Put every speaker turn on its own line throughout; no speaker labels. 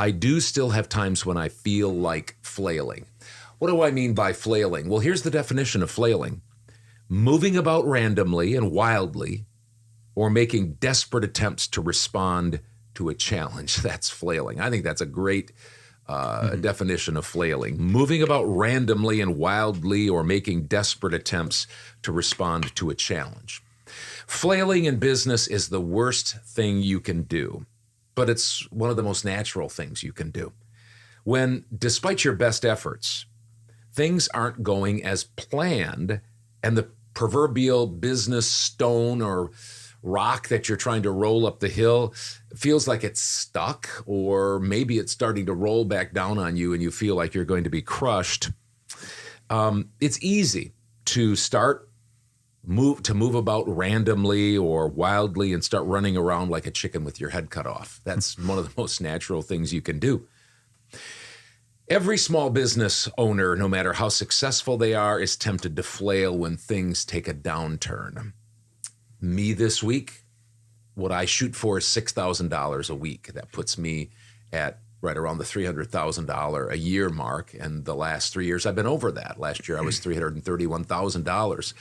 I do still have times when I feel like flailing. What do I mean by flailing? Well, here's the definition of flailing: moving about randomly and wildly, or making desperate attempts to respond to a challenge. That's flailing. I think that's a great definition of flailing: moving about randomly and wildly, or making desperate attempts to respond to a challenge. Flailing in business is the worst thing you can do, but it's one of the most natural things you can do. When, despite your best efforts, things aren't going as planned, and the proverbial business stone or rock that you're trying to roll up the hill feels like it's stuck, or maybe it's starting to roll back down on you and you feel like you're going to be crushed. It's easy to move about randomly or wildly and start running around like a chicken with your head cut off. That's one of the most natural things you can do. Every small business owner, no matter how successful they are, is tempted to flail when things take a downturn. Me this week, what I shoot for is $6,000 a week. That puts me at right around the $300,000 a year mark. And the last 3 years, I've been over that. Last year, I was $331,000.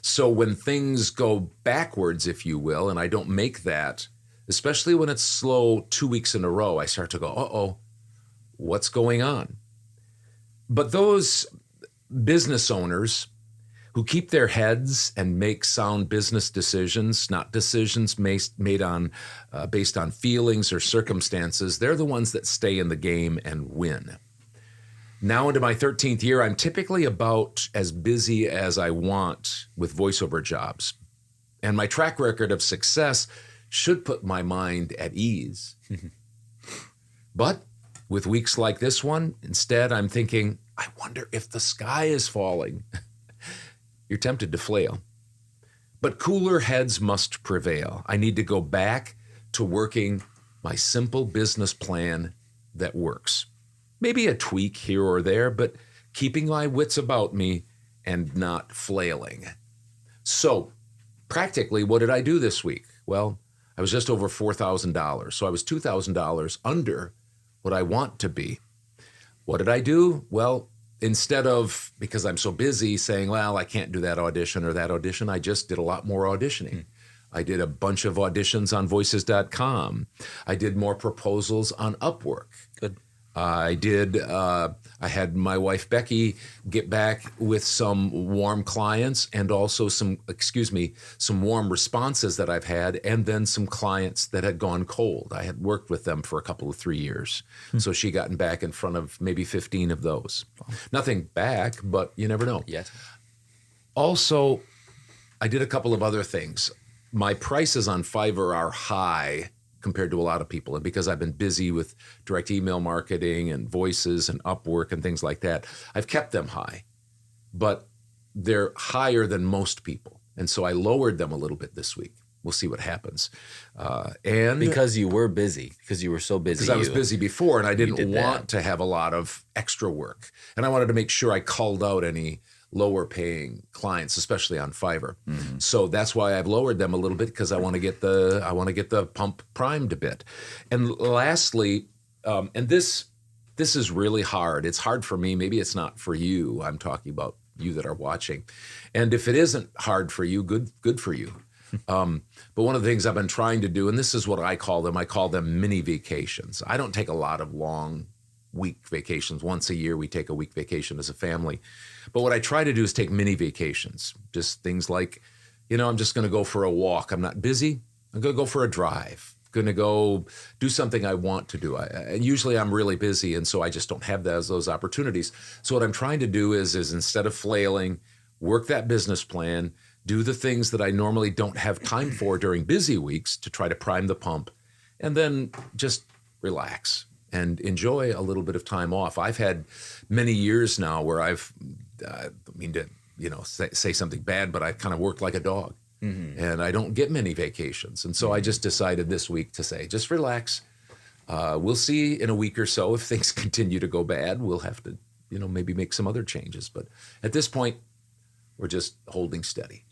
So when things go backwards, if you will, and I don't make that, especially when it's slow 2 weeks in a row, I start to go, uh-oh, what's going on? But those business owners who keep their heads and make sound business decisions, not decisions made on based on feelings or circumstances, they're the ones that stay in the game and win. Now into my 13th year, I'm typically about as busy as I want with voiceover jobs. And my track record of success should put my mind at ease. But with weeks like this one, instead I'm thinking, I wonder if the sky is falling. You're tempted to flail. But cooler heads must prevail. I need to go back to working my simple business plan that works. Maybe a tweak here or there, but keeping my wits about me and not flailing. So, practically, what did I do this week? Well, I was just over $4,000. So I was $2,000 under what I want to be. What did I do? Well, instead of, because I'm so busy, saying, well, I can't do that audition or that audition, I just did a lot more auditioning. I did a bunch of auditions on voices.com. I did more proposals on Upwork.
Good.
I had my wife Becky get back with some warm clients and also some warm responses that I've had, and then some clients that had gone cold. I had worked with them for a couple of 3 years. So she gotten back in front of maybe 15 of those. Nothing back, but you never know.
Yet.
Also, I did a couple of other things. My prices on Fiverr are high compared to a lot of people. And because I've been busy with direct email marketing and voices and Upwork and things like that, I've kept them high. But they're higher than most people. And so I lowered them a little bit this week. We'll see what happens. And
because you were busy, because you were so busy.
Because I was busy before, and I didn't want
that.
to have a lot of extra work. And I wanted to make sure I called out any lower paying clients, especially on Fiverr. Mm-hmm. So that's why I've lowered them a little bit, because I want to get the pump primed a bit. And lastly, and this is really hard. It's hard for me. Maybe it's not for you. I'm talking about you that are watching. And if it isn't hard for you, good for you. But one of the things I've been trying to do, and this is what I call them mini vacations. I don't take a lot of long week vacations. Once a year, we take a week vacation as a family. But what I try to do is take mini vacations, just things like, I'm just going to go for a walk. I'm not busy. I'm going to go for a drive. I'm going to go do something I want to do. And usually I'm really busy, and so I just don't have those opportunities. So what I'm trying to do is instead of flailing, work that business plan, do the things that I normally don't have time for during busy weeks to try to prime the pump, and then just relax and enjoy a little bit of time off. I've had many years now where I've, I mean to, say something bad, but I kind of worked like a dog. Mm-hmm. And I don't get many vacations. And so I just decided this week to say, just relax. We'll see in a week or so if things continue to go bad. We'll have to, maybe make some other changes. But at this point, we're just holding steady.